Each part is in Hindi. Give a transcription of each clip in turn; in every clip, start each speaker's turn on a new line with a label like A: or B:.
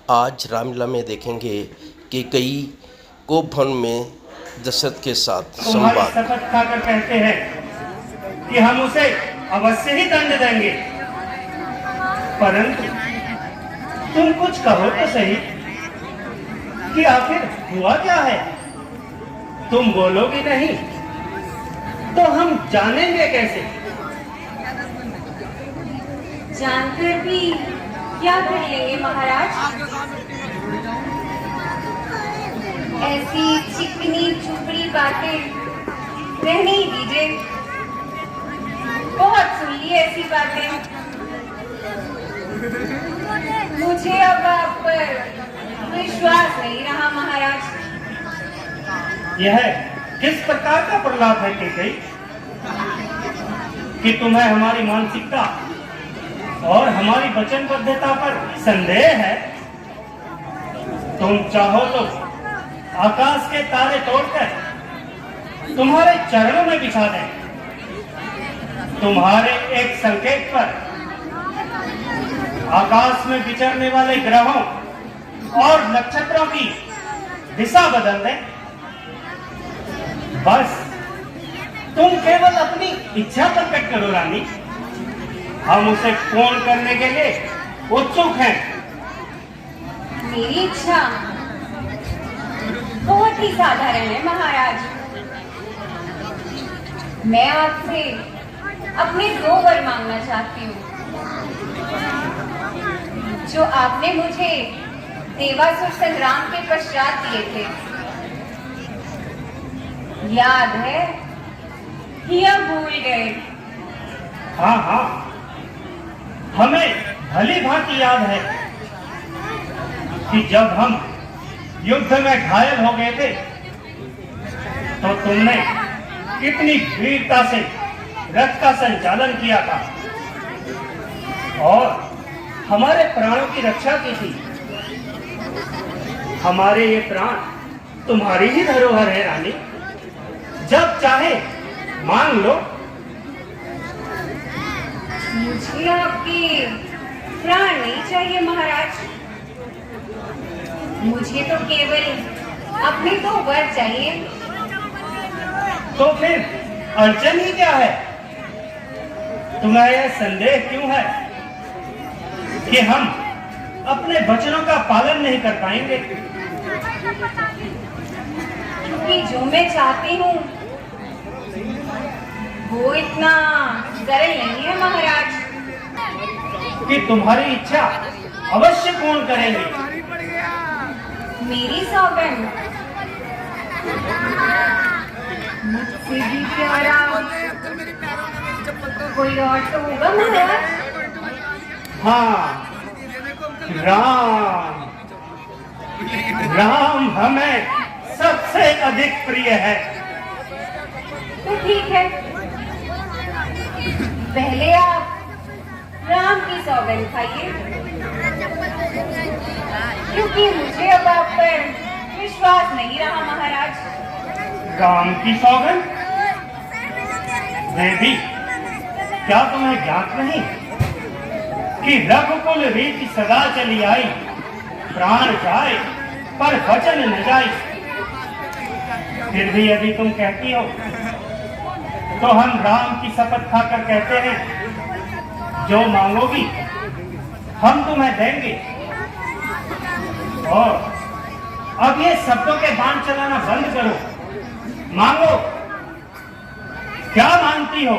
A: आज रामलीला में देखेंगे कि कई कोप भवन में दशरथ के साथ संवाद।
B: शपथ खाकर कहते हैं कि हम उसे अवश्य ही दंड देंगे, परंतु तुम कुछ कहो तो सही कि आखिर हुआ क्या है। तुम बोलोगी नहीं तो हम जानेंगे कैसे।
C: जानकर भी क्या कर लेंगे महाराज। ऐसी चिकनी चुपड़ी बातें रहने ही दीजिए। बहुत सुन ली ऐसी बातें। मुझे अब आप पर विश्वास नहीं रहा महाराज।
B: यह किस प्रकार का प्रलाप है टेकई कि तुम्हें हमारी मानसिकता और हमारी वचनबद्धता पर संदेह है। तुम चाहो तो आकाश के तारे तोड़कर तुम्हारे चरणों में बिछा दें। तुम्हारे एक संकेत पर आकाश में विचरने वाले ग्रहों और नक्षत्रों की दिशा बदल दें। बस तुम केवल अपनी इच्छा प्रकट करो रानी, हम उसे पूर्ण करने के लिए उत्सुक हैं।
C: मेरी इच्छा बहुत ही साधारण है महाराज। मैं आपसे अपने 2 वर मांगना चाहती हूँ जो आपने मुझे देवासुर संग्राम के पश्चात दिए थे। याद है या भूल गए?
B: हाँ हाँ, हमें भली भांति याद है कि जब हम युद्ध में घायल हो गए थे तो तुमने कितनी वीरता से रथ का संचालन किया था और हमारे प्राणों की रक्षा की थी। हमारे ये प्राण तुम्हारी ही धरोहर है रानी, जब चाहे मांग लो।
C: मुझे आपके प्राण नहीं चाहिए महाराज। मुझे तो केवल अपने 2 वर चाहिए।
B: तो फिर अड़चन ही क्या है? तुम्हें यह संदेह क्यों है कि हम अपने वचनों का पालन नहीं कर पाएंगे?
C: क्योंकि जो मैं चाहती हूँ वो इतना सरल नहीं है महाराज।
B: कि तुम्हारी इच्छा अवश्य पूर्ण करेंगे।
C: मेरी सौगंध मुझसे भी प्यारा कोई और तो होगा महाराज।
B: हाँ, राम। राम हमें सबसे अधिक प्रिय है।
C: तो ठीक है, पहले आप राम की सौगंध खाइए, क्योंकि मुझे अब आप पर विश्वास नहीं रहा महाराज।
B: राम की सौगंध? देवी, क्या तुम्हें ज्ञात नहीं कि रघुकुल रीति सदा चली आई, प्राण जाए पर वचन न जाए। फिर भी यदि तुम कहती हो तो हम राम की शपथ खाकर कहते हैं, जो मांगोगी हम तुम्हें देंगे। और अब ये शब्दों के बाण चलाना बंद करो, मांगो। क्या मांगती हो?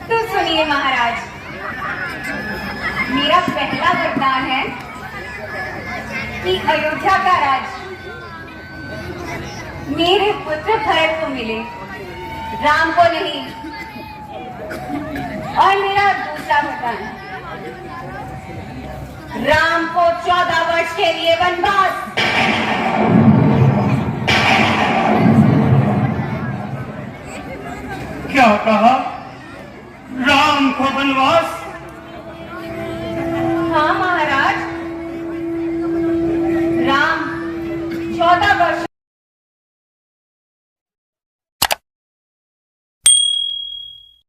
C: तो सुनिए महाराज, मेरा पहला वरदान है कि अयोध्या का राज मेरे पुत्र भरत को मिले, राम को नहीं। और मेरा दूसरा वरदान, राम को 14 वर्ष के लिए वनवास।
B: क्या कहा? राम को वनवास?
C: हाँ महाराज, राम 14 वर्ष